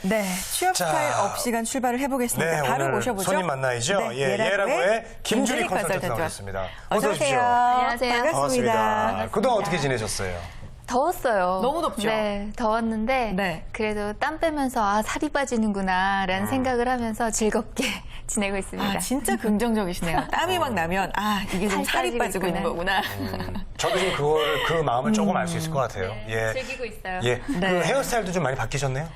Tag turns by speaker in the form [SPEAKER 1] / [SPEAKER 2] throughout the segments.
[SPEAKER 1] 네, 취업
[SPEAKER 2] 자,
[SPEAKER 1] 스타일 업 시간 출발을 해보겠습니다.
[SPEAKER 2] 네,
[SPEAKER 1] 바로
[SPEAKER 2] 오늘
[SPEAKER 1] 모셔보죠.
[SPEAKER 2] 손님 만나야죠.
[SPEAKER 1] 네,
[SPEAKER 2] 예, 예라고의 김주리 컨설턴트
[SPEAKER 1] 컨설턴트
[SPEAKER 2] 나오셨습니다.
[SPEAKER 1] 어서 오십시오.
[SPEAKER 3] 안녕하세요.
[SPEAKER 1] 반갑습니다.
[SPEAKER 2] 반갑습니다. 그동안 어떻게 지내셨어요?
[SPEAKER 3] 더웠어요.
[SPEAKER 1] 너무 덥죠?
[SPEAKER 3] 네, 더웠는데
[SPEAKER 1] 네.
[SPEAKER 3] 그래도 땀 빼면서 아 살이 빠지는구나라는 생각을 하면서 즐겁게 지내고 있습니다.
[SPEAKER 1] 아, 진짜 긍정적이시네요. 땀이 막 나면 아 이게 좀 살이 빠지고 있는 거구나.
[SPEAKER 2] 저도 지금 그 마음을 조금 알 수 있을 것 같아요.
[SPEAKER 3] 네,
[SPEAKER 2] 예.
[SPEAKER 3] 즐기고 있어요.
[SPEAKER 2] 예.
[SPEAKER 1] 네.
[SPEAKER 2] 그 헤어스타일도 좀 많이 바뀌셨네요?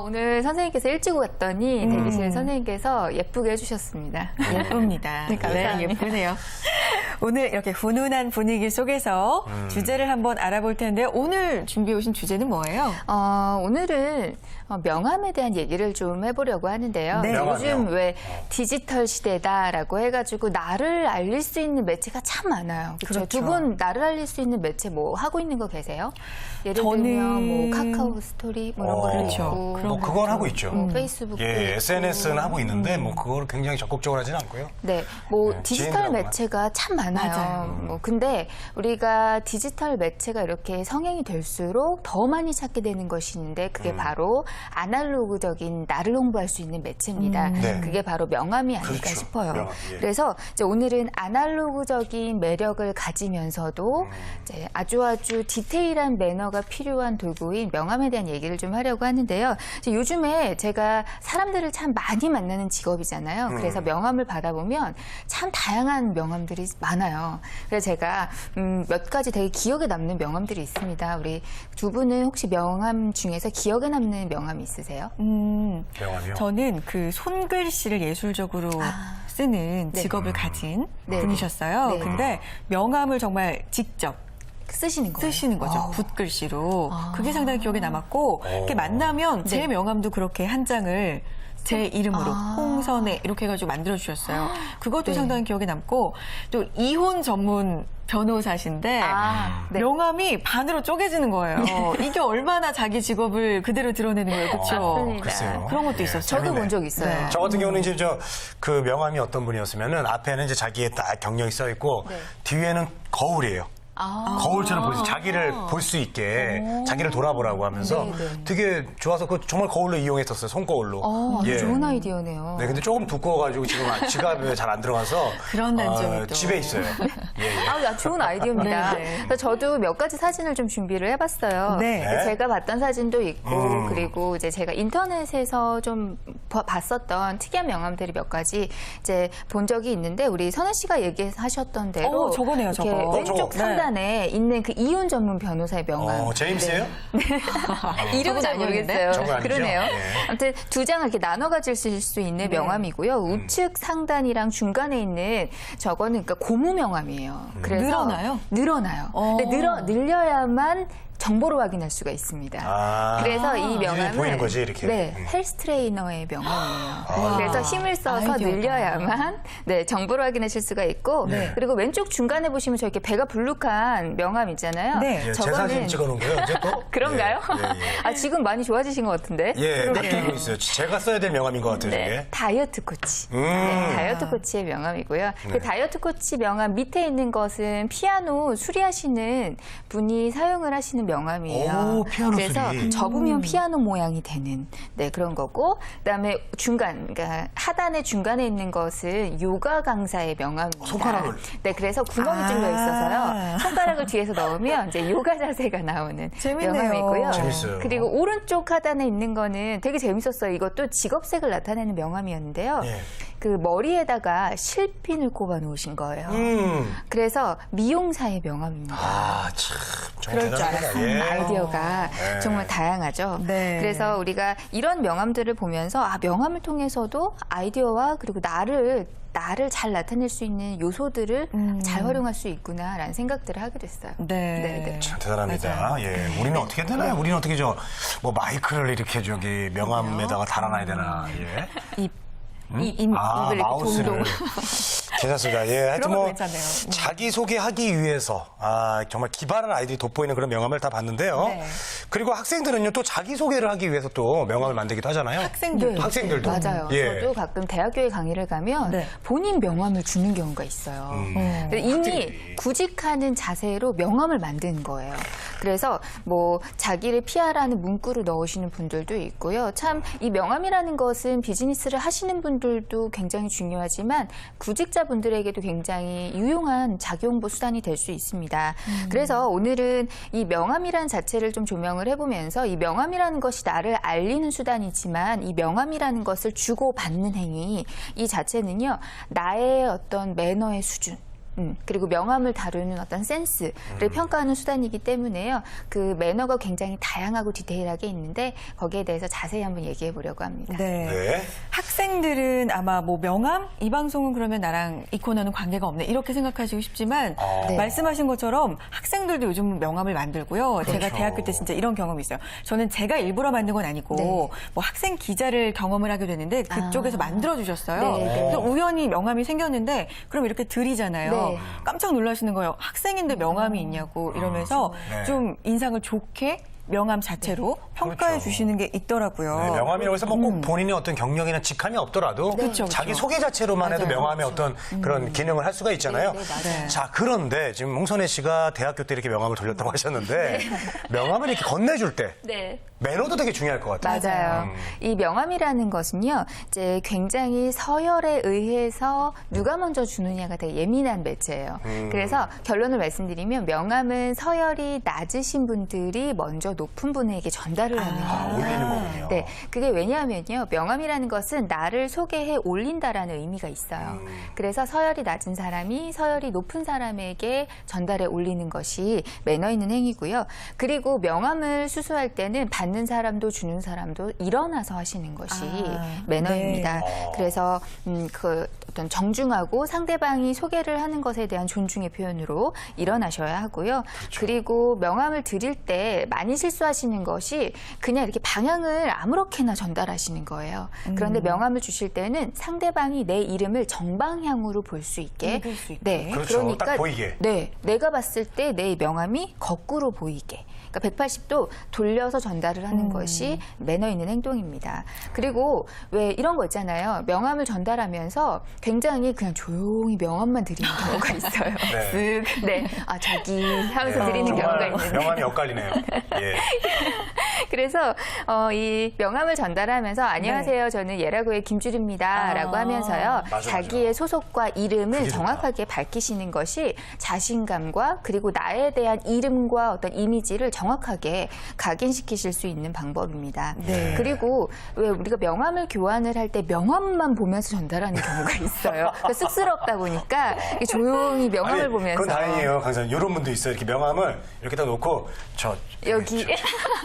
[SPEAKER 3] 오늘 선생님께서 일찍 왔더니 대기실 선생님께서 예쁘게 해주셨습니다.
[SPEAKER 1] 예쁩니다.
[SPEAKER 3] 네, 감사합니다.
[SPEAKER 1] 네, 예쁘네요. 오늘 이렇게 훈훈한 분위기 속에서 주제를 한번 알아볼 텐데 오늘 준비해 오신 주제는 뭐예요?
[SPEAKER 3] 오늘은 명함에 대한 얘기를 좀 해보려고 하는데요.
[SPEAKER 1] 네.
[SPEAKER 2] 명함이요?
[SPEAKER 3] 요즘 왜 디지털 시대다라고 해가지고 나를 알릴 수 있는 매체가 참 많아요. 그렇죠?
[SPEAKER 1] 그렇죠.
[SPEAKER 3] 두 분 나를 알릴 수 있는 매체 뭐 하고 있는 거 계세요? 예를
[SPEAKER 1] 저는-
[SPEAKER 3] 들면 뭐 카카오 스토리 뭐 이런 거
[SPEAKER 1] 그렇죠.
[SPEAKER 3] 있고
[SPEAKER 1] 그런
[SPEAKER 2] 뭐 그건 하고 있죠.
[SPEAKER 3] 페이스북도
[SPEAKER 2] 예,
[SPEAKER 3] 있고.
[SPEAKER 2] SNS는 하고 있는데 뭐 그거를 굉장히 적극적으로 하진 않고요.
[SPEAKER 3] 네, 뭐
[SPEAKER 2] 네,
[SPEAKER 3] 디지털
[SPEAKER 2] 지인들하고만.
[SPEAKER 3] 매체가 참 많아요.
[SPEAKER 1] 맞아요.
[SPEAKER 3] 뭐 근데 우리가 디지털 매체가 이렇게 성행이 될수록 더 많이 찾게 되는 것이 있는데 그게 바로 아날로그적인 나를 홍보할 수 있는 매체입니다.
[SPEAKER 2] 네.
[SPEAKER 3] 그게 바로 명함이 아닐까
[SPEAKER 2] 그렇죠.
[SPEAKER 3] 싶어요.
[SPEAKER 2] 명함, 예.
[SPEAKER 3] 그래서 이제 오늘은 아날로그적인 매력을 가지면서도 이제 아주 디테일한 매너가 필요한 도구인 명함에 대한 얘기를 좀 하려고 하는데요. 이제 요즘에 제가 사람들을 참 많이 만나는 직업이잖아요. 그래서 명함을 받아보면 참 다양한 명함들이 많아요. 그래서 제가 몇 가지 되게 기억에 남는 명함들이 있습니다. 우리 두 분은 혹시 명함 중에서 기억에 남는 명함이 있으세요?
[SPEAKER 2] 명함이요?
[SPEAKER 1] 저는 그 손글씨를 예술적으로 쓰는
[SPEAKER 3] 네.
[SPEAKER 1] 직업을 가진
[SPEAKER 3] 네.
[SPEAKER 1] 분이셨어요.
[SPEAKER 3] 네.
[SPEAKER 1] 근데 명함을 정말 직접
[SPEAKER 3] 쓰시는 거예요?
[SPEAKER 1] 쓰시는 거죠. 붓글씨로. 그게 상당히 기억에 남았고, 이렇게 만나면 제
[SPEAKER 3] 네.
[SPEAKER 1] 명함도 그렇게 한 장을 제 이름으로
[SPEAKER 3] 아.
[SPEAKER 1] 홍선에 이렇게 해가지고 만들어주셨어요. 그것도
[SPEAKER 3] 네.
[SPEAKER 1] 상당히 기억에 남고, 또 이혼 전문 변호사신데,
[SPEAKER 3] 네.
[SPEAKER 1] 명함이 반으로 쪼개지는 거예요. 이게 얼마나 자기 직업을 그대로 드러내는 거예요. 그렇죠?
[SPEAKER 3] 맞습니다.
[SPEAKER 2] 글쎄요.
[SPEAKER 1] 그런 것도
[SPEAKER 2] 예,
[SPEAKER 1] 있었어요.
[SPEAKER 3] 저도
[SPEAKER 2] 재밌네.
[SPEAKER 3] 본 적 있어요.
[SPEAKER 1] 네.
[SPEAKER 2] 저 같은 경우는 이제 그 명함이 어떤 분이었으면은 앞에는 이제 자기의 딱 경력이 써 있고
[SPEAKER 3] 네.
[SPEAKER 2] 뒤에는 거울이에요. 거울처럼 보지 자기를 볼 수 있게 자기를 돌아보라고 하면서
[SPEAKER 3] 네, 네.
[SPEAKER 2] 되게 좋아서 그 정말 거울로 이용했었어요. 손거울로.
[SPEAKER 3] 아주 좋은 아이디어네요.
[SPEAKER 2] 네, 근데 조금 두꺼워가지고 지금 지갑에 잘 안 들어가서
[SPEAKER 1] 그런 단점이 또.
[SPEAKER 2] 집에 있어요. 예, 예.
[SPEAKER 3] 아, 좋은 아이디어입니다.
[SPEAKER 1] 네, 네.
[SPEAKER 3] 그래서 저도 몇 가지 사진을 좀 준비를 해봤어요.
[SPEAKER 1] 네.
[SPEAKER 3] 근데 제가 봤던 사진도 있고, 그리고 이제 제가 인터넷에서 좀 봤었던 특이한 명함들이 몇 가지 이제 본 적이 있는데, 우리 선혜 씨가 얘기하셨던 대로
[SPEAKER 1] 저거네요,
[SPEAKER 3] 이렇게
[SPEAKER 1] 저거.
[SPEAKER 3] 왼쪽
[SPEAKER 2] 저거.
[SPEAKER 3] 상단에 있는 그 이혼 전문 변호사의 명함.
[SPEAKER 2] 제임스예요?
[SPEAKER 3] 이름은 잘
[SPEAKER 1] 저건
[SPEAKER 3] 모르겠어요.
[SPEAKER 2] 저거 아니죠?
[SPEAKER 3] 그러네요.
[SPEAKER 2] 예.
[SPEAKER 3] 아무튼 두 장을 이렇게 나눠 가질 수 있는 명함이고요. 우측 상단이랑 중간에 있는 저거는 그러니까 고무 명함이에요. 그래서
[SPEAKER 1] 늘어나요?
[SPEAKER 3] 늘어나요. 근데 늘려야만 정보를 확인할 수가 있습니다.
[SPEAKER 2] 아.
[SPEAKER 3] 그래서 이
[SPEAKER 2] 눈에
[SPEAKER 3] 명함은
[SPEAKER 2] 보이는 거지, 이렇게.
[SPEAKER 3] 네, 헬스 트레이너의 명함이에요.
[SPEAKER 1] 와.
[SPEAKER 3] 그래서 힘을 써서
[SPEAKER 1] 아이디어가.
[SPEAKER 3] 늘려야만 네, 정보를 확인하실 수가 있고
[SPEAKER 2] 네.
[SPEAKER 3] 그리고 왼쪽 중간에 보시면 저렇게 배가 불룩한 명함 있잖아요.
[SPEAKER 1] 네.
[SPEAKER 2] 예, 제 사진 찍어놓은 거예요, 이제 또?
[SPEAKER 3] 그런가요?
[SPEAKER 2] 예, 예, 예.
[SPEAKER 3] 아, 지금 많이 좋아지신 것 같은데?
[SPEAKER 2] 예, 바뀌고 있어요. 제가 써야 될 명함인 것 같아요,
[SPEAKER 3] 네,
[SPEAKER 2] 이게.
[SPEAKER 3] 다이어트 코치. 네, 다이어트 코치의 명함이고요. 그 다이어트 코치 명함 밑에 있는 것은 피아노 수리하시는 분이 사용을 하시는 명함이에요.
[SPEAKER 2] 오, 피아노
[SPEAKER 3] 그래서
[SPEAKER 2] 수리.
[SPEAKER 3] 접으면 피아노 모양이 되는 네, 그런 거고, 그다음에 중간, 그러니까 하단의 중간에 있는 것은 요가 강사의 명함입니다.
[SPEAKER 2] 손가락을.
[SPEAKER 3] 네, 그래서 구멍이 뚫려 있어서요. 손가락을 뒤에서 넣으면 이제 요가 자세가 나오는
[SPEAKER 1] 재밌네요.
[SPEAKER 3] 명함이고요.
[SPEAKER 2] 재밌어요.
[SPEAKER 3] 그리고 오른쪽 하단에 있는 거는 되게 재밌었어요. 이것도 직업색을 나타내는 명함이었는데요.
[SPEAKER 2] 예.
[SPEAKER 3] 그 머리에다가 실핀을 꼽아 놓으신 거예요. 그래서 미용사의 명함입니다.
[SPEAKER 2] 아, 참. 정말
[SPEAKER 1] 그럴 줄
[SPEAKER 2] 대단하다.
[SPEAKER 1] 알았어요.
[SPEAKER 2] 예.
[SPEAKER 3] 아이디어가
[SPEAKER 2] 네.
[SPEAKER 3] 정말 다양하죠.
[SPEAKER 1] 네.
[SPEAKER 3] 그래서 우리가 이런 명함들을 보면서 명함을 통해서도 아이디어와 그리고 나를 잘 나타낼 수 있는 요소들을 잘 활용할 수 있구나라는 생각들을 하게 됐어요.
[SPEAKER 1] 네.
[SPEAKER 2] 참 대단합니다. 예, 우리는 어떻게 되나요? 우리는 어떻게 뭐 마이크를 이렇게 명함에다가 달아놔야 되나? 예.
[SPEAKER 1] 입.
[SPEAKER 3] 입을 이렇게
[SPEAKER 2] 마우스를.
[SPEAKER 3] 동동.
[SPEAKER 2] 괜찮습니다. 예, 하여튼
[SPEAKER 1] 그런 거
[SPEAKER 2] 뭐
[SPEAKER 1] 괜찮네요.
[SPEAKER 2] 자기 소개하기 위해서 정말 기발한 아이들이 돋보이는 그런 명함을 다 봤는데요.
[SPEAKER 1] 네.
[SPEAKER 2] 그리고 학생들은요 또 자기 소개를 하기 위해서 또 명함을 만들기도 하잖아요.
[SPEAKER 1] 학생들.
[SPEAKER 2] 학생들도
[SPEAKER 3] 맞아요.
[SPEAKER 2] 예.
[SPEAKER 3] 저도 가끔 대학교에 강의를 가면
[SPEAKER 1] 네.
[SPEAKER 3] 본인 명함을 주는 경우가 있어요. 근데 이미
[SPEAKER 2] 학생들이.
[SPEAKER 3] 구직하는 자세로 명함을 만드는 거예요. 그래서 뭐 자기를 피하라는 문구를 넣으시는 분들도 있고요. 참 이 명함이라는 것은 비즈니스를 하시는 분들도 굉장히 중요하지만 구직자분들에게도 굉장히 유용한 자기홍보 수단이 될 수 있습니다. 그래서 오늘은 이 명함이라는 자체를 좀 조명을 해보면서 이 명함이라는 것이 나를 알리는 수단이지만 이 명함이라는 것을 주고받는 행위 이 자체는요 나의 어떤 매너의 수준 그리고 명함을 다루는 어떤 센스를 평가하는 수단이기 때문에요. 그 매너가 굉장히 다양하고 디테일하게 있는데 거기에 대해서 자세히 한번 얘기해 보려고 합니다.
[SPEAKER 1] 네.
[SPEAKER 2] 네.
[SPEAKER 1] 학생들은 아마 뭐 명함? 이 방송은 그러면 나랑 이 코너는 관계가 없네. 이렇게 생각하시고 싶지만
[SPEAKER 3] 네.
[SPEAKER 1] 말씀하신 것처럼 학생들도 요즘 명함을 만들고요. 제가
[SPEAKER 2] 그렇죠.
[SPEAKER 1] 대학교 때 진짜 이런 경험이 있어요. 저는 제가 일부러 만든 건 아니고
[SPEAKER 3] 네.
[SPEAKER 1] 뭐 학생 기자를 경험을 하게 됐는데 그쪽에서 만들어주셨어요.
[SPEAKER 3] 네, 네.
[SPEAKER 1] 그래서 우연히 명함이 생겼는데 그럼 이렇게 드리잖아요.
[SPEAKER 3] 네.
[SPEAKER 1] 깜짝 놀라시는 거예요. 학생인데 명함이 있냐고 이러면서
[SPEAKER 2] 네.
[SPEAKER 1] 좀 인상을 좋게 명함 자체로 평가해
[SPEAKER 2] 그렇죠.
[SPEAKER 1] 주시는 게 있더라고요.
[SPEAKER 2] 네, 명함이라고 해서 뭐 꼭 본인의 어떤 경력이나 직함이 없더라도
[SPEAKER 1] 그쵸,
[SPEAKER 2] 자기
[SPEAKER 1] 그쵸.
[SPEAKER 2] 소개 자체로만 해도
[SPEAKER 1] 맞아요.
[SPEAKER 2] 명함의 어떤 그런 기능을 할 수가 있잖아요.
[SPEAKER 3] 네, 맞아요.
[SPEAKER 1] 네.
[SPEAKER 2] 자, 그런데 지금 홍선혜 씨가 대학교 때 이렇게 명함을 돌렸다고 하셨는데 명함을 이렇게 건네줄 때
[SPEAKER 3] 네.
[SPEAKER 2] 매너도 되게 중요할 것 같아요.
[SPEAKER 3] 맞아요. 이 명함이라는 것은요, 이제 굉장히 서열에 의해서 누가 먼저 주느냐가 되게 예민한 매체예요. 그래서 결론을 말씀드리면 명함은 서열이 낮으신 분들이 먼저 높은 분에게 전달을 하는 거예요.
[SPEAKER 2] 올리는 거군요.
[SPEAKER 3] 네, 그게 왜냐하면요, 명함이라는 것은 나를 소개해 올린다라는 의미가 있어요. 그래서 서열이 낮은 사람이 서열이 높은 사람에게 전달해 올리는 것이 매너 있는 행위고요. 그리고 명함을 수수할 때는 받는 사람도 주는 사람도 일어나서 하시는 것이 매너입니다.
[SPEAKER 2] 네.
[SPEAKER 3] 그래서 그 어떤 정중하고 상대방이 소개를 하는 것에 대한 존중의 표현으로 일어나셔야 하고요. 그리고 명함을 드릴 때 많이 실수하시는 것이 그냥 이렇게 방향을 아무렇게나 전달하시는 거예요. 그런데 명함을 주실 때는 상대방이 내 이름을 정방향으로 볼 수 있게,
[SPEAKER 1] 읽을 수 있게.
[SPEAKER 3] 네,
[SPEAKER 2] 그렇죠. 딱 보이게.
[SPEAKER 3] 네, 내가 봤을 때 내 명함이 거꾸로 보이게. 그러니까 180도 돌려서 전달을 하는 것이 매너 있는 행동입니다. 그리고 왜 이런 거 있잖아요. 명함을 전달하면서 굉장히 그냥 조용히 명함만 드리는 경우가 있어요.
[SPEAKER 2] 네.
[SPEAKER 3] 쓱, 네, 아 저기 하면서
[SPEAKER 2] 네,
[SPEAKER 3] 드리는 경우가
[SPEAKER 2] 정말
[SPEAKER 3] 있는데.
[SPEAKER 2] 명함이 엇갈리네요. 예.
[SPEAKER 3] 그래서 이 명함을 전달하면서 안녕하세요. 저는 예라고의 김주리입니다라고 하면서요.
[SPEAKER 2] 맞아.
[SPEAKER 3] 자기의 소속과 이름을
[SPEAKER 2] 그게 좋다.
[SPEAKER 3] 정확하게 밝히시는 것이 자신감과 그리고 나에 대한 이름과 어떤 이미지를 정확하게 각인시키실 수 있는 방법입니다.
[SPEAKER 1] 네.
[SPEAKER 3] 그리고 왜 우리가 명함을 교환을 할 때 명함만 보면서 전달하는 경우가 있어요. 그러니까 쑥스럽다 보니까 조용히 명함을
[SPEAKER 2] 아니,
[SPEAKER 3] 보면서
[SPEAKER 2] 그건 다행이에요. 강사님. 이런 분도 있어요. 이렇게 명함을 이렇게 딱 놓고
[SPEAKER 3] 여기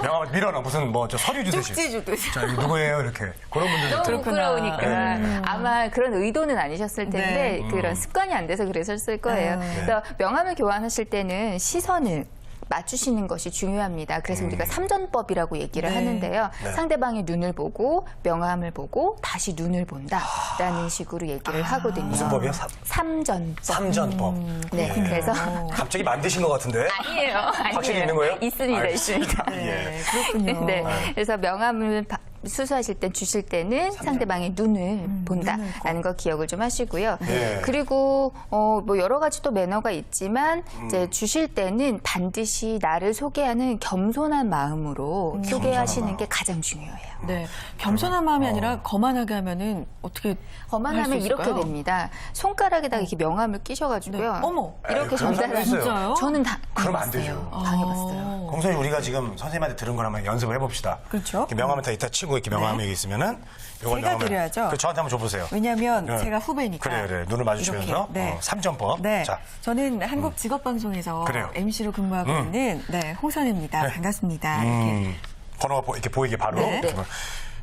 [SPEAKER 2] 명함을 밀어넣어 무슨 뭐 저 서류 주듯이.
[SPEAKER 1] 쪽지 주듯이.
[SPEAKER 2] 자, 이거 누구예요? 이렇게. 그런 분들도
[SPEAKER 3] 너무
[SPEAKER 2] 있더라고요.
[SPEAKER 3] 부끄러우니까
[SPEAKER 2] 네.
[SPEAKER 3] 아마 그런 의도는 아니셨을 텐데
[SPEAKER 1] 네.
[SPEAKER 3] 그런 습관이 안 돼서 그러셨을 거예요. 그래서 명함을 교환하실 때는 시선을 맞추시는 것이 중요합니다. 그래서 우리가 삼전법이라고 얘기를
[SPEAKER 1] 네.
[SPEAKER 3] 하는데요. 상대방의 눈을 보고 명함을 보고 다시 눈을 본다라는 식으로 얘기를 하거든요.
[SPEAKER 2] 무슨 법이요?
[SPEAKER 3] 삼전법.
[SPEAKER 2] 삼전법.
[SPEAKER 3] 네,
[SPEAKER 2] 예.
[SPEAKER 3] 그래서
[SPEAKER 2] 갑자기 만드신 것 같은데?
[SPEAKER 3] 아니에요.
[SPEAKER 2] 확실히 있는 거예요?
[SPEAKER 3] 있습니다.
[SPEAKER 2] 알겠습니다.
[SPEAKER 3] 있습니다.
[SPEAKER 2] 예.
[SPEAKER 1] 그렇군요.
[SPEAKER 3] 네. 그래서 명함을 수수하실 때 주실 때는 상대방의 눈을 본다라는 거 기억을 좀 하시고요.
[SPEAKER 2] 네.
[SPEAKER 3] 그리고 뭐 여러 가지 또 매너가 있지만 이제 주실 때는 반드시 나를 소개하는 겸손한 마음으로 소개하시는 게 가장 중요해요.
[SPEAKER 1] 네, 겸손한 마음이 아니라 거만하게 하면은 어떻게
[SPEAKER 3] 거만하면
[SPEAKER 1] 할수
[SPEAKER 3] 이렇게
[SPEAKER 1] 있을까요?
[SPEAKER 3] 됩니다. 손가락에다 이렇게 명함을 끼셔가지고요.
[SPEAKER 1] 네. 어머.
[SPEAKER 3] 이렇게
[SPEAKER 2] 에이, 그런 사람도
[SPEAKER 3] 전달하는
[SPEAKER 2] 있어요.
[SPEAKER 1] 진짜요?
[SPEAKER 3] 저는 다
[SPEAKER 2] 그러면 안
[SPEAKER 3] 당해봤어요.
[SPEAKER 2] 되죠.
[SPEAKER 3] 당해봤어요.
[SPEAKER 2] 공선이 우리가 지금 선생님한테 들은 걸 한번 연습을 해봅시다.
[SPEAKER 1] 그렇죠.
[SPEAKER 2] 이렇게 명함을 다 이따 치고 이렇게 명함이 여기 있으면은 이걸
[SPEAKER 1] 제가
[SPEAKER 2] 명함을-
[SPEAKER 1] 드려야죠.
[SPEAKER 2] 그 저한테 한번 줘보세요.
[SPEAKER 1] 왜냐하면
[SPEAKER 2] 네.
[SPEAKER 1] 제가 후배니까.
[SPEAKER 2] 그래. 눈을 마주치면서
[SPEAKER 1] 이렇게, 네.
[SPEAKER 2] 3전법.
[SPEAKER 1] 네,
[SPEAKER 2] 자,
[SPEAKER 1] 저는 한국 직업방송에서
[SPEAKER 2] 그래요.
[SPEAKER 1] MC로 근무하고 있는 홍선혜입니다. 반갑습니다. 이렇게.
[SPEAKER 2] 번호가 이렇게 보이게 바로.
[SPEAKER 1] 네.
[SPEAKER 3] 네.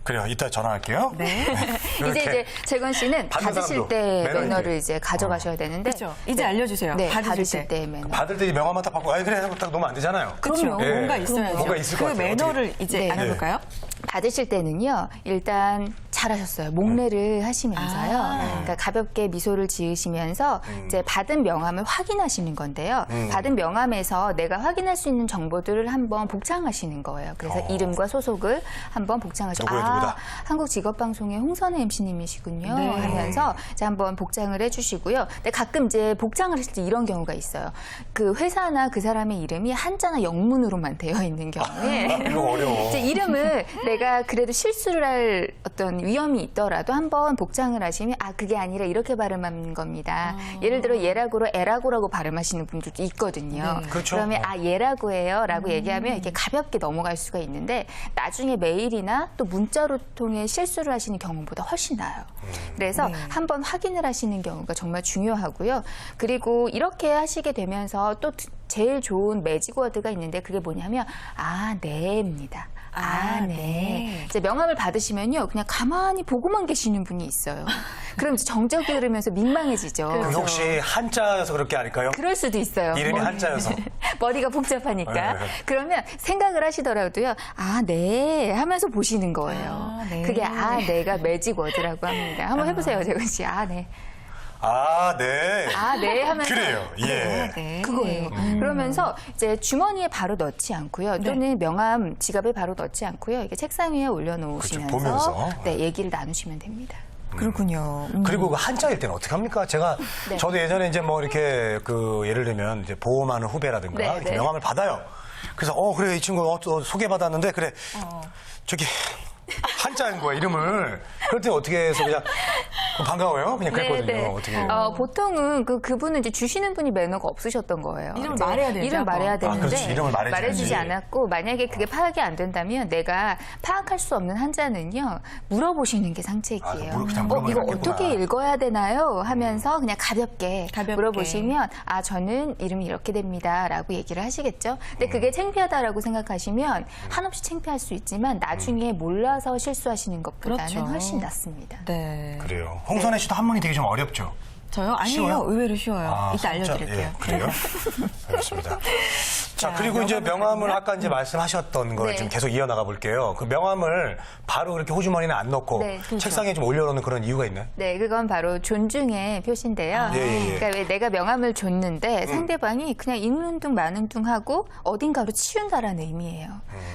[SPEAKER 2] 그래요. 이따 전화할게요.
[SPEAKER 1] 네.
[SPEAKER 3] 이제 재건 씨는
[SPEAKER 2] 받는
[SPEAKER 3] 받으실
[SPEAKER 2] 사람도
[SPEAKER 3] 때
[SPEAKER 2] 매너
[SPEAKER 3] 매너를
[SPEAKER 2] 있게.
[SPEAKER 3] 이제 가져가셔야 되는데.
[SPEAKER 1] 그렇죠. 이제 알려주세요.
[SPEAKER 3] 네,
[SPEAKER 1] 받으실 때.
[SPEAKER 3] 매너.
[SPEAKER 2] 받을 때 명함만 딱 받고, 아이, 그래, 하고 딱 놓으면 안 되잖아요.
[SPEAKER 1] 그렇죠.
[SPEAKER 3] 그럼요.
[SPEAKER 1] 뭔가
[SPEAKER 2] 예.
[SPEAKER 1] 있어야죠.
[SPEAKER 2] 뭔가 있을 것
[SPEAKER 1] 그
[SPEAKER 2] 같아요.
[SPEAKER 1] 매너를 이제
[SPEAKER 3] 네.
[SPEAKER 1] 알아볼까요?
[SPEAKER 3] 받으실 때는요, 일단 잘하셨어요. 목례를 하시면서요. 그러니까 가볍게 미소를 지으시면서 이제 받은 명함을 확인하시는 건데요. 받은 명함에서 내가 확인할 수 있는 정보들을 한번 복창하시는 거예요. 그래서 이름과 소속을 한번 복창하시고,
[SPEAKER 2] 누구다.
[SPEAKER 3] 한국직업방송의 홍선혜 MC님이시군요.
[SPEAKER 1] 네.
[SPEAKER 3] 하면서 이제 한번 복창을 해주시고요. 근데 가끔 이제 복창을 하실 때 이런 경우가 있어요. 그 회사나 그 사람의 이름이 한자나 영문으로만 되어 있는 경우에
[SPEAKER 2] 이거 어려워.
[SPEAKER 3] 이제 이름을 내가 그래도 실수를 할 어떤 위험이 있더라도 한번 복창을 하시면 그게 아니라 이렇게 발음하는 겁니다. 예를 들어 예라고로 에라고라고 발음하시는 분들도 있거든요.
[SPEAKER 1] 네.
[SPEAKER 2] 그렇죠.
[SPEAKER 3] 그러면 예라고 해요라고 얘기하면 이렇게 가볍게 넘어갈 수가 있는데 나중에 메일이나 또 문자로 통해 실수를 하시는 경우보다 훨씬 나아요. 그래서
[SPEAKER 1] 네.
[SPEAKER 3] 한번 확인을 하시는 경우가 정말 중요하고요. 그리고 이렇게 하시게 되면서 또 제일 좋은 매직워드가 있는데 그게 뭐냐면 네입니다. 네. 이제 명함을 받으시면요, 그냥 가만히 보고만 계시는 분이 있어요. 그럼 이제 정적이 흐르면서 민망해지죠.
[SPEAKER 2] 그럼 혹시 한자여서 그럴 게 아닐까요?
[SPEAKER 3] 그럴 수도 있어요.
[SPEAKER 2] 이름이 한자여서.
[SPEAKER 3] 머리가 복잡하니까.
[SPEAKER 2] 네.
[SPEAKER 3] 그러면 생각을 하시더라도요, 네 하면서 보시는 거예요.
[SPEAKER 1] 네.
[SPEAKER 3] 그게 내가 매직워드라고 합니다. 한번 해보세요, 재건 씨. 네.
[SPEAKER 2] 네.
[SPEAKER 3] 네 하면서.
[SPEAKER 2] 그래요. 예.
[SPEAKER 1] 네.
[SPEAKER 3] 그거예요. 그러면서 이제 주머니에 바로 넣지 않고요. 또는 명함 지갑에 바로 넣지 않고요. 이게 책상 위에 올려놓으시면서
[SPEAKER 2] 그렇죠, 보면서.
[SPEAKER 3] 얘기를 나누시면 됩니다.
[SPEAKER 1] 그렇군요.
[SPEAKER 2] 그리고 그 한자일 때는 어떻게 합니까? 제가
[SPEAKER 3] 네.
[SPEAKER 2] 저도 예전에 이제 뭐 이렇게 예를 들면 이제 보험하는 후배라든가
[SPEAKER 3] 네,
[SPEAKER 2] 이렇게
[SPEAKER 3] 네.
[SPEAKER 2] 명함을 받아요. 그래서 그래 이 친구 소개받았는데 그래 저기 한자인 거야 이름을. 그럴 때 어떻게 해서 그냥 반가워요? 그냥 그랬거든요. 어떻게 해요?
[SPEAKER 3] 보통은 그분은 이제 주시는 분이 매너가 없으셨던 거예요.
[SPEAKER 1] 이름을
[SPEAKER 3] 이제
[SPEAKER 1] 말해야 되죠,
[SPEAKER 3] 이름 말해야
[SPEAKER 1] 한번.
[SPEAKER 3] 되는데
[SPEAKER 2] 그렇지. 이름을 말해줘야지.
[SPEAKER 3] 말해주지 않았고 만약에 그게 파악이 안 된다면 내가 파악할 수 없는 한자는요 물어보시는 게 상책이에요.
[SPEAKER 2] 그냥 물어보는
[SPEAKER 3] 이거
[SPEAKER 2] 게
[SPEAKER 3] 어떻게
[SPEAKER 2] 있구나.
[SPEAKER 3] 읽어야 되나요? 하면서 그냥 가볍게 물어보시면 저는 이름이 이렇게 됩니다라고 얘기를 하시겠죠. 근데 그게 창피하다라고 생각하시면 한없이 창피할 수 있지만 나중에 몰라서 실수하시는 것보다는
[SPEAKER 1] 그렇죠.
[SPEAKER 3] 훨씬 낫습니다.
[SPEAKER 1] 네.
[SPEAKER 2] 그래요. 홍선혜 씨도 한문이 되게 좀 어렵죠?
[SPEAKER 1] 저요? 아니에요.
[SPEAKER 2] 쉬워요?
[SPEAKER 1] 의외로 쉬워요. 이따
[SPEAKER 2] 진짜?
[SPEAKER 1] 알려드릴게요.
[SPEAKER 2] 예, 그래요? 알겠습니다. 자,
[SPEAKER 1] 자,
[SPEAKER 2] 그리고 이제
[SPEAKER 1] 명함을
[SPEAKER 2] 명함을
[SPEAKER 1] 받으면?
[SPEAKER 2] 아까 이제 말씀하셨던 걸
[SPEAKER 3] 네.
[SPEAKER 2] 좀 계속 이어나가 볼게요. 그 명함을 바로 그렇게 호주머니에 안 넣고
[SPEAKER 3] 네, 그렇죠.
[SPEAKER 2] 책상에 좀 올려놓는 그런 이유가 있나요?
[SPEAKER 3] 네, 그건 바로 존중의 표시인데요.
[SPEAKER 2] 예.
[SPEAKER 3] 그러니까 왜 내가 명함을 줬는데 상대방이 그냥 읽는 둥 마는 둥 하고 어딘가로 치운다라는 의미예요.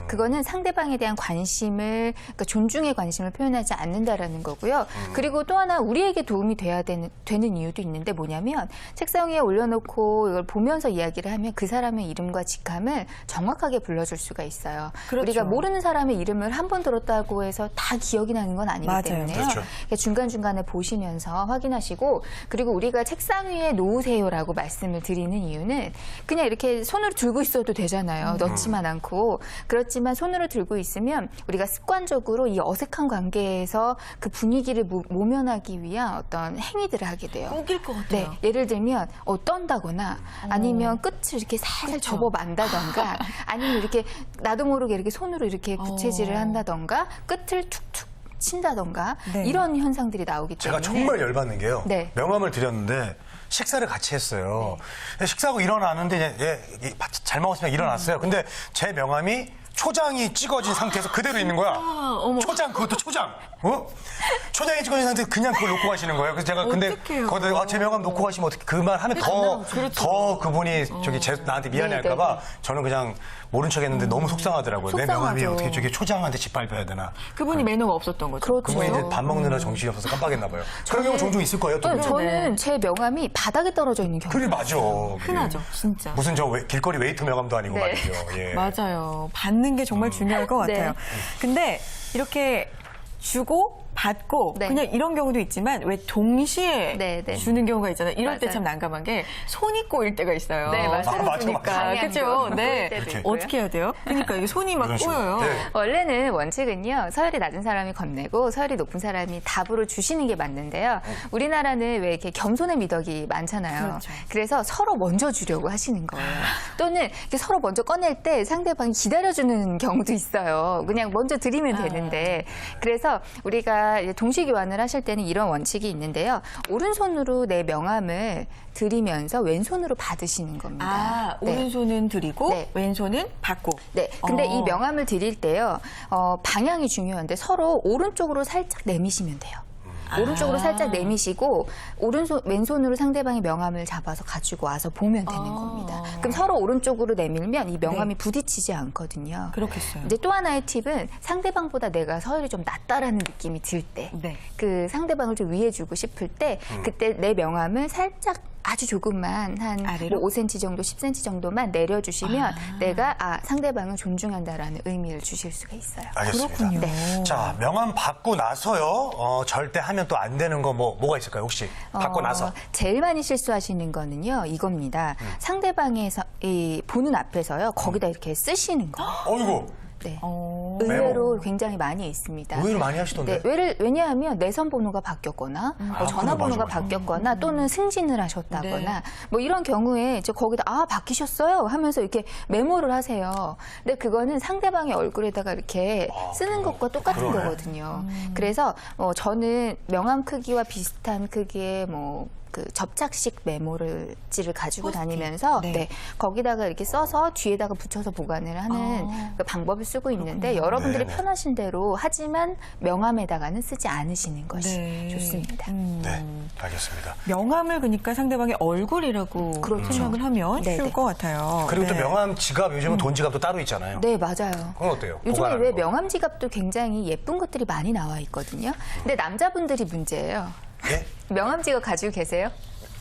[SPEAKER 3] 그거는 상대방에 대한 관심을, 그러니까 존중의 관심을 표현하지 않는다라는 거고요. 그리고 또 하나 우리에게 도움이 돼야 되는 이유도 있는데 뭐냐면 책상 위에 올려놓고 이걸 보면서 이야기를 하면 그 사람의 이름과 직함을 정확하게 불러줄 수가 있어요.
[SPEAKER 1] 그렇죠.
[SPEAKER 3] 우리가 모르는 사람의 이름을 한 번 들었다고 해서 다 기억이 나는 건 아니기
[SPEAKER 1] 맞아요.
[SPEAKER 3] 때문에요.
[SPEAKER 2] 그렇죠.
[SPEAKER 3] 그러니까 중간중간에 보시면서 확인하시고 그리고 우리가 책상 위에 놓으세요라고 말씀을 드리는 이유는 그냥 이렇게 손으로 들고 있어도 되잖아요. 넣지만 않고. 그렇지만 손으로 들고 있으면 우리가 습관적으로 이 어색한 관계에서 그 분위기를 모면하기 위한 어떤 행위들을 하게 돼요.
[SPEAKER 1] 꼭일 것
[SPEAKER 3] 네,
[SPEAKER 1] 같아요.
[SPEAKER 3] 예를 들면 떤다거나 아니면 끝을 이렇게 살살 접어 만다던가 아니면 이렇게 나도 모르게 이렇게 손으로 이렇게 부채질을 한다던가 끝을 툭툭 친다던가
[SPEAKER 1] 네.
[SPEAKER 3] 이런 현상들이 나오기
[SPEAKER 2] 제가
[SPEAKER 3] 때문에
[SPEAKER 2] 정말 열받는 게요.
[SPEAKER 3] 네.
[SPEAKER 2] 명함을 드렸는데 식사를 같이 했어요. 식사하고 일어나는데 잘 먹었으면 일어났어요. 근데 제 명함이 초장이 찍어진 상태에서 그대로 있는 거야. 초장, 그것도 초장. 초장이 찍어진 상태에서 그냥 그걸 놓고 가시는 거예요. 그래서 제가 근데
[SPEAKER 1] 어떡해요.
[SPEAKER 2] 거기다 제 명함 놓고 가시면 어떻게 그 말 하면 더 그분이 나한테 미안해할까봐 저는 그냥 모른 척 했는데 너무 속상하더라고요. 내 명함이
[SPEAKER 3] 속상하죠.
[SPEAKER 2] 어떻게 저게 초장한테 짓밟혀야 되나.
[SPEAKER 1] 그분이 매너가 없었던 거죠.
[SPEAKER 3] 그렇죠.
[SPEAKER 2] 그분이 이제 밥 먹느라 정신이 없어서 깜빡했나 봐요. 그런 경우 종종 있을 거예요. 또.
[SPEAKER 3] 저는 제 명함이 바닥에 떨어져 있는 경우
[SPEAKER 2] 그래, 맞아.
[SPEAKER 1] 흔하죠, 진짜.
[SPEAKER 2] 무슨 길거리 웨이터 명함도 아니고
[SPEAKER 3] 네.
[SPEAKER 2] 말이죠. 예.
[SPEAKER 1] 맞아요. 받는 게 정말 중요할 것
[SPEAKER 3] 네.
[SPEAKER 1] 같아요. 근데 이렇게 주고 받고
[SPEAKER 3] 네.
[SPEAKER 1] 그냥 이런 경우도 있지만 왜 동시에
[SPEAKER 3] 네, 네.
[SPEAKER 1] 주는 경우가 있잖아요. 이럴 때
[SPEAKER 3] 맞아요.
[SPEAKER 1] 참 난감한 게 손이 꼬일 때가 있어요.
[SPEAKER 3] 네, 맞아요.
[SPEAKER 1] 서로
[SPEAKER 2] 맞아,
[SPEAKER 1] 주니까.
[SPEAKER 3] 맞아.
[SPEAKER 1] 그렇죠? 네.
[SPEAKER 3] 꼬일 때도
[SPEAKER 2] 이렇게.
[SPEAKER 3] 있고요.
[SPEAKER 1] 어떻게 해야 돼요? 그러니까 이게 손이 막
[SPEAKER 2] 이런 식으로.
[SPEAKER 1] 꼬여요.
[SPEAKER 2] 네.
[SPEAKER 3] 원래는 원칙은요, 서열이 낮은 사람이 건네고 서열이 높은 사람이 답으로 주시는 게 맞는데요. 우리나라는 왜 이렇게 겸손의 미덕이 많잖아요.
[SPEAKER 1] 그렇죠.
[SPEAKER 3] 그래서 서로 먼저 주려고 하시는 거예요. 또는 이렇게 서로 먼저 꺼낼 때 상대방이 기다려주는 경우도 있어요. 그냥 먼저 드리면 되는데. 그래서 우리가 이제 동시 교환을 하실 때는 이런 원칙이 있는데요. 오른손으로 내 명함을 드리면서 왼손으로 받으시는 겁니다.
[SPEAKER 1] 아,
[SPEAKER 3] 네.
[SPEAKER 1] 오른손은 드리고
[SPEAKER 3] 네.
[SPEAKER 1] 왼손은 받고.
[SPEAKER 3] 네. 근데
[SPEAKER 1] 어.
[SPEAKER 3] 이 명함을 드릴 때요, 방향이 중요한데 서로 오른쪽으로 살짝 내미시면 돼요. 오른쪽으로 살짝 내미시고 왼손으로 상대방의 명함을 잡아서 가지고 와서 보면 되는 겁니다. 그럼 서로 오른쪽으로 내밀면 이 명함이 부딪히지 않거든요.
[SPEAKER 1] 그렇겠어요.
[SPEAKER 3] 이제 또 하나의 팁은 상대방보다 내가 서열이 좀 낮다라는 느낌이 들 때,
[SPEAKER 1] 네.
[SPEAKER 3] 그 상대방을 좀 위해주고 싶을 때, 그때 내 명함을 살짝 아주 조금만 한
[SPEAKER 1] 아래로?
[SPEAKER 3] 뭐 5cm 정도, 10cm 정도만 내려주시면 내가 상대방을 존중한다라는 의미를 주실 수가 있어요.
[SPEAKER 2] 알겠습니다.
[SPEAKER 1] 그렇군요.
[SPEAKER 3] 네.
[SPEAKER 2] 자, 명함 받고 나서요. 절대 하면 또 안 되는 거 뭐가 있을까요? 혹시 받고 나서.
[SPEAKER 3] 제일 많이 실수하시는 거는요, 이겁니다. 상대방에서 보는 앞에서요, 거기다 이렇게 쓰시는 거.
[SPEAKER 2] 어이구.
[SPEAKER 3] 네.
[SPEAKER 1] 어.
[SPEAKER 3] 의외로 굉장히 많이 있습니다.
[SPEAKER 2] 의외로 많이 하시던데.
[SPEAKER 3] 네, 왜냐하면 내선 번호가 바뀌었거나 전화번호가
[SPEAKER 2] 맞아.
[SPEAKER 3] 바뀌었거나 또는 승진을 하셨다거나 뭐 이런 경우에 이제 거기다 바뀌셨어요 하면서 이렇게 메모를 하세요. 근데 그거는 상대방의 얼굴에다가 이렇게 쓰는 것과 똑같은
[SPEAKER 2] 그러네.
[SPEAKER 3] 거거든요. 그래서 저는 명함 크기와 비슷한 크기의 그 접착식 메모지를 가지고 다니면서
[SPEAKER 1] 네.
[SPEAKER 3] 거기다가 이렇게 써서 뒤에다가 붙여서 보관을 하는 그 방법을 쓰고 있는데 여러분들이
[SPEAKER 2] 네네.
[SPEAKER 3] 편하신 대로 하지만 명함에다가는 쓰지 않으시는 것이
[SPEAKER 1] 네.
[SPEAKER 3] 좋습니다.
[SPEAKER 2] 네, 알겠습니다.
[SPEAKER 1] 명함을 그러니까 상대방의 얼굴이라고
[SPEAKER 3] 그렇죠.
[SPEAKER 1] 생각을 하면
[SPEAKER 3] 네네.
[SPEAKER 1] 쉬울 것 같아요.
[SPEAKER 2] 그리고 또
[SPEAKER 1] 네.
[SPEAKER 2] 명함 지갑, 요즘은 돈 지갑도 따로 있잖아요.
[SPEAKER 3] 네, 맞아요.
[SPEAKER 2] 그건 어때요?
[SPEAKER 3] 요즘에
[SPEAKER 2] 보관하는
[SPEAKER 3] 왜
[SPEAKER 2] 거.
[SPEAKER 3] 명함 지갑도 굉장히 예쁜 것들이 많이 나와 있거든요. 근데 남자분들이 문제예요.
[SPEAKER 2] 예?
[SPEAKER 3] 명함 지갑 가지고 계세요?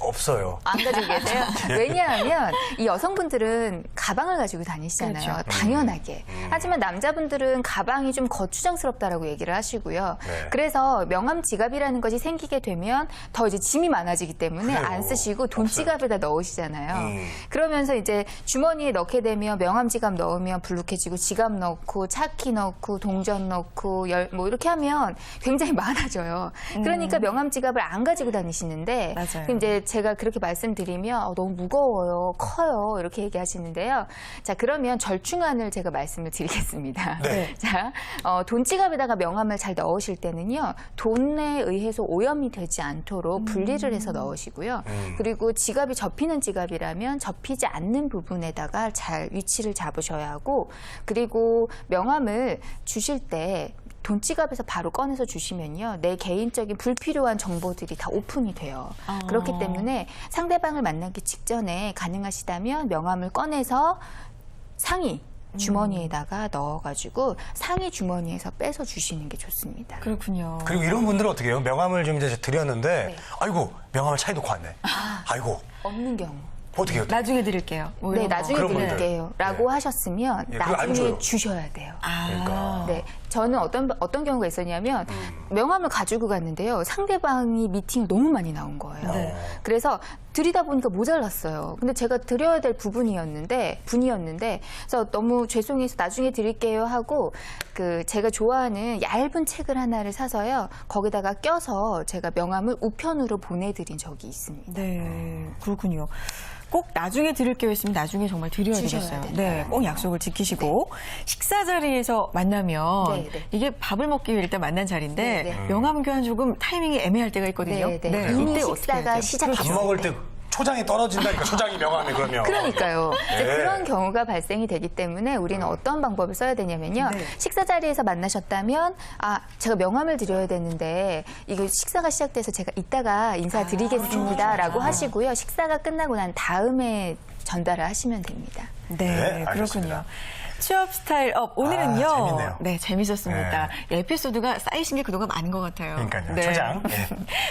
[SPEAKER 2] 없어요.
[SPEAKER 3] 안 가지고 계세요? 왜냐하면 이 여성분들은 가방을 가지고 다니시잖아요.
[SPEAKER 1] 그렇죠.
[SPEAKER 3] 당연하게. 하지만 남자분들은 가방이 좀 거추장스럽다라고 얘기를 하시고요.
[SPEAKER 2] 네.
[SPEAKER 3] 그래서 명함 지갑이라는 것이 생기게 되면 더 이제 짐이 많아지기 때문에
[SPEAKER 2] 그래요.
[SPEAKER 3] 안 쓰시고 돈
[SPEAKER 2] 없어요.
[SPEAKER 3] 지갑에다 넣으시잖아요. 그러면서 이제 주머니에 넣게 되면 명함 지갑 넣으면 불룩해지고 지갑 넣고 차키 넣고 동전 넣고 뭐 이렇게 하면 굉장히 많아져요. 그러니까 명함 지갑을 안 가지고 다니시는데
[SPEAKER 1] 맞아요.
[SPEAKER 3] 그럼 이제 제가 그렇게 말씀드리면 너무 무거워요, 커요 이렇게 얘기하시는데요. 자, 그러면 절충안을 제가 말씀을 드리겠습니다.
[SPEAKER 2] 네.
[SPEAKER 3] 자, 돈 지갑에다가 명함을 잘 넣으실 때는요, 돈에 의해서 오염이 되지 않도록 분리를 해서 넣으시고요. 그리고 지갑이 접히는 지갑이라면 접히지 않는 부분에다가 잘 위치를 잡으셔야 하고, 그리고 명함을 주실 때 돈 지갑에서 바로 꺼내서 주시면요, 내 개인적인 불필요한 정보들이 다 오픈이 돼요. 그렇기 때문에 상대방을 만나기 직전에 가능하시다면 명함을 꺼내서 상의 주머니에다가 넣어가지고 상의 주머니에서 빼서 주시는 게 좋습니다.
[SPEAKER 1] 그렇군요.
[SPEAKER 2] 그리고 이런 분들은 어떻게 해요? 명함을 좀 이제 드렸는데,
[SPEAKER 3] 네.
[SPEAKER 2] 아이고, 명함을 차에 놓고 왔네. 아이고,
[SPEAKER 3] 없는 경우.
[SPEAKER 2] 어떻게 해요?
[SPEAKER 1] 나중에 드릴게요. 뭐
[SPEAKER 3] 네,
[SPEAKER 1] 이런 거.
[SPEAKER 3] 나중에
[SPEAKER 2] 그런 분들.
[SPEAKER 3] 드릴게요. 라고
[SPEAKER 2] 네.
[SPEAKER 3] 하셨으면
[SPEAKER 2] 예, 그거 안
[SPEAKER 3] 나중에
[SPEAKER 2] 줘요.
[SPEAKER 3] 주셔야 돼요.
[SPEAKER 2] 그러니까.
[SPEAKER 3] 네, 저는 어떤 경우가 있었냐면 명함을 가지고 갔는데요. 상대방이 미팅이 너무 많이 나온 거예요.
[SPEAKER 1] 네.
[SPEAKER 3] 그래서 드리다 보니까 모자랐어요. 근데 제가 드려야 될 분이었는데 그래서 너무 죄송해서 나중에 드릴게요 하고 제가 좋아하는 얇은 책을 하나를 사서요. 거기다가 껴서 제가 명함을 우편으로 보내드린 적이 있습니다.
[SPEAKER 1] 네, 그렇군요. 꼭 나중에 드릴게요 했으면 나중에 정말 드려야
[SPEAKER 3] 주셔야
[SPEAKER 1] 되겠어요.
[SPEAKER 3] 돼요.
[SPEAKER 1] 네, 꼭 약속을 지키시고 식사 자리에서 만나면
[SPEAKER 3] 네, 네.
[SPEAKER 1] 이게 밥을 먹기 위해 일단 만난 자리인데
[SPEAKER 3] 네, 네.
[SPEAKER 1] 명함 교환 조금 타이밍이 애매할 때가 있거든요.
[SPEAKER 3] 네, 네. 이미
[SPEAKER 1] 이때 어떻게
[SPEAKER 3] 식사가
[SPEAKER 1] 해야 돼요?
[SPEAKER 3] 시작했어요.
[SPEAKER 2] 밥 먹을 때 초장이 떨어진다니까, 초장이 명함에 그러면.
[SPEAKER 3] 그러니까요. 이제
[SPEAKER 2] 네.
[SPEAKER 3] 그런 경우가 발생이 되기 때문에 우리는 어떤 방법을 써야 되냐면요.
[SPEAKER 1] 네.
[SPEAKER 3] 식사 자리에서 만나셨다면 제가 명함을 드려야 되는데 이거 식사가 시작돼서 제가 이따가 인사드리겠습니다라고 하시고요. 식사가 끝나고 난 다음에 전달을 하시면 됩니다.
[SPEAKER 1] 네,
[SPEAKER 2] 네, 알겠습니다.
[SPEAKER 1] 그렇군요. 취업 스타일 업 오늘은요.
[SPEAKER 2] 재밌네요.
[SPEAKER 1] 네, 재밌었습니다. 에피소드가 쌓이신 게 그동안 많은 것 같아요.
[SPEAKER 2] 그러니까요. 초장. 네.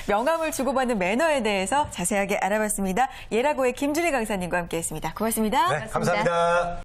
[SPEAKER 1] 명함을 주고받는 매너에 대해서 자세하게 알아봤습니다. 예라고의 김주리 강사님과 함께했습니다. 고맙습니다.
[SPEAKER 2] 네, 감사합니다.